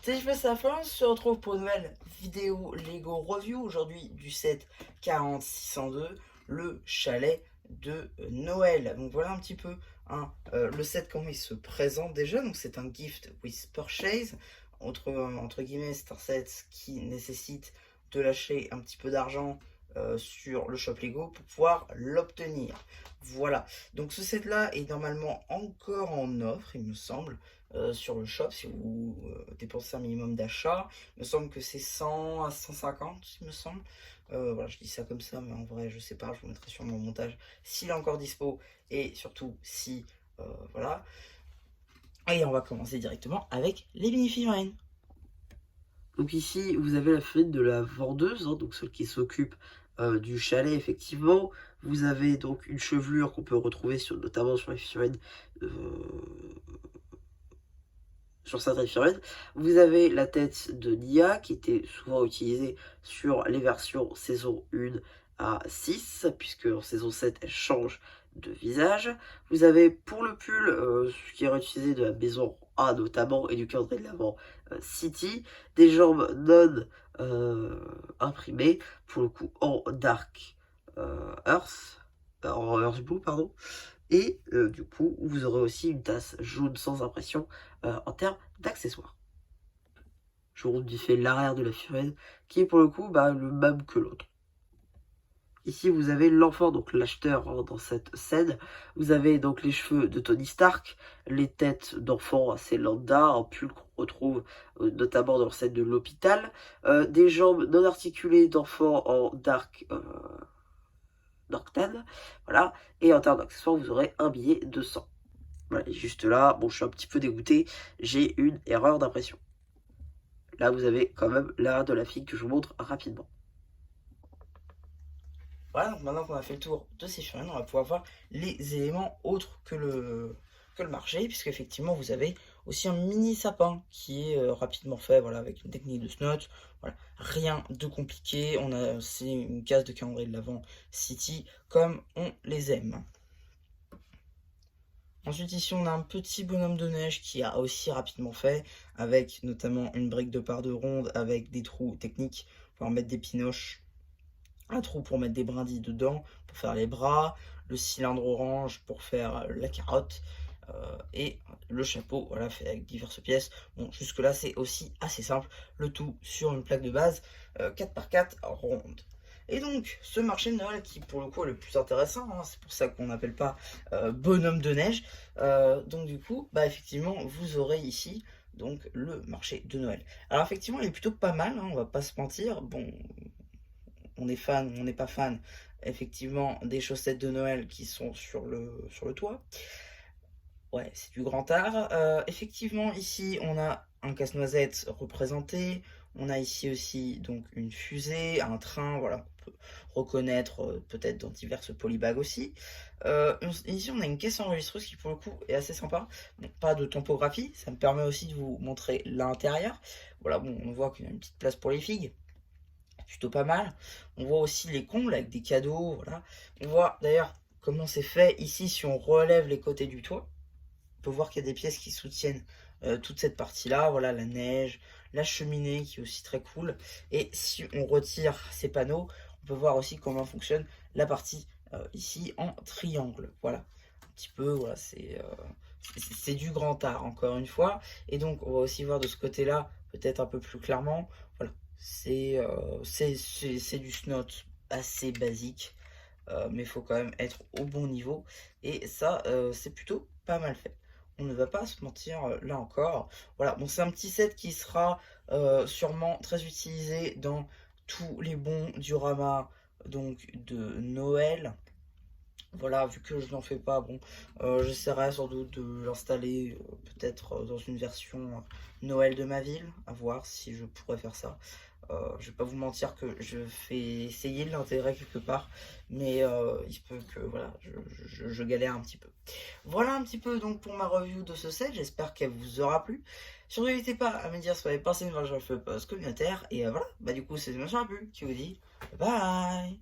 C'est je fais ça, on se retrouve pour une nouvelle vidéo Lego Review aujourd'hui du set 40602, le chalet de Noël. Donc voilà un petit peu le set, comment il se présente déjà. Donc c'est un gift with purchase, entre guillemets, c'est un set qui nécessite de lâcher un petit peu d'argent sur le shop Lego pour pouvoir l'obtenir. Voilà, donc ce set là est normalement encore en offre, il me semble, sur le shop si vous dépensez un minimum d'achat. Il me semble que c'est 100 à 150, il me semble. Voilà, je dis ça comme ça, mais en vrai je sais pas, je vous mettrai sur mon montage s'il est encore dispo et surtout si voilà. Et on va commencer directement avec les mini-figurines. Donc ici, vous avez la figurine de la vendeuse, donc celle qui s'occupe du chalet, effectivement. Vous avez donc une chevelure qu'on peut retrouver notamment sur les figurines, sur certaines figurines. Vous avez la tête de Nia, qui était souvent utilisée sur les versions saison 1 à 6, puisque en saison 7, elle change de visage. Vous avez pour le pull, ce qui est réutilisé de la maison A notamment, et du calendrier de l'Avent City, des jambes non imprimées, pour le coup en Dark Earth, en Earth Blue, pardon. Et du coup, vous aurez aussi une tasse jaune sans impression en termes d'accessoires. Je vous redifie l'arrière de la figurine, qui est pour le coup le même que l'autre. Ici, vous avez l'enfant, donc l'acheteur dans cette scène. Vous avez donc les cheveux de Tony Stark, les têtes d'enfants assez lambda, un pull qu'on retrouve notamment dans le set de l'hôpital, des jambes non articulées d'enfants en dark Tan, voilà. Et en termes d'accessoires, vous aurez un billet de 100. Voilà, et juste là, bon, je suis un petit peu dégoûté, j'ai une erreur d'impression. Là, vous avez quand même l'arrière de la figue que je vous montre rapidement. Voilà, donc maintenant qu'on a fait le tour de ces figurines, on va pouvoir voir les éléments autres que le marché, puisque effectivement vous avez aussi un mini sapin qui est rapidement fait, voilà, avec une technique de snot. Voilà, rien de compliqué. C'est une case de calendrier de l'Avent City comme on les aime. Ensuite ici on a un petit bonhomme de neige qui a aussi rapidement fait, avec notamment une brique de part de ronde avec des trous techniques pour en mettre des pinoches, un trou pour mettre des brindilles dedans, pour faire les bras, le cylindre orange pour faire la carotte, et le chapeau, voilà, fait avec diverses pièces. Bon, jusque là c'est aussi assez simple, le tout sur une plaque de base 4x4 ronde. Et donc, ce marché de Noël qui pour le coup est le plus intéressant, c'est pour ça qu'on n'appelle pas bonhomme de neige. Donc du coup, effectivement, vous aurez ici donc le marché de Noël. Alors effectivement, il est plutôt pas mal, on va pas se mentir. Bon, on est fan, on n'est pas fan, effectivement, des chaussettes de Noël qui sont sur le toit. Ouais, c'est du grand art. Effectivement, ici, on a un casse-noisette représenté. On a ici aussi donc une fusée, un train, voilà, qu'on peut reconnaître peut-être dans diverses polybags aussi. Ici, on a une caisse enregistreuse qui, pour le coup, est assez sympa. Bon, pas de topographie, ça me permet aussi de vous montrer l'intérieur. Voilà, bon, on voit qu'il y a une petite place pour les figues. Plutôt pas mal. On voit aussi les combles avec des cadeaux, voilà. On voit d'ailleurs comment c'est fait ici si on relève les côtés du toit. On peut voir qu'il y a des pièces qui soutiennent toute cette partie-là. Voilà, la neige, la cheminée qui est aussi très cool. Et si on retire ces panneaux, on peut voir aussi comment fonctionne la partie ici en triangle. Voilà, un petit peu, voilà, c'est du grand art encore une fois. Et donc, on va aussi voir de ce côté-là, peut-être un peu plus clairement. Voilà, c'est du snot assez basique. Mais il faut quand même être au bon niveau. Et ça, c'est plutôt pas mal fait. On ne va pas se mentir là encore. Voilà, bon, c'est un petit set qui sera sûrement très utilisé dans tous les bons dioramas donc de Noël. Voilà, vu que je n'en fais pas, bon, j'essaierai sans doute de l'installer peut-être dans une version Noël de ma ville, à voir si je pourrais faire ça. Je vais pas vous mentir que je fais essayer de l'intégrer quelque part, mais il se peut que voilà, je galère un petit peu. Voilà un petit peu donc pour ma review de ce set, j'espère qu'elle vous aura plu. Surtout n'hésitez pas à me dire ce que vous avez pensé de votre jeu post communautaire, et voilà, du coup c'est de machin plu qui vous dit bye bye.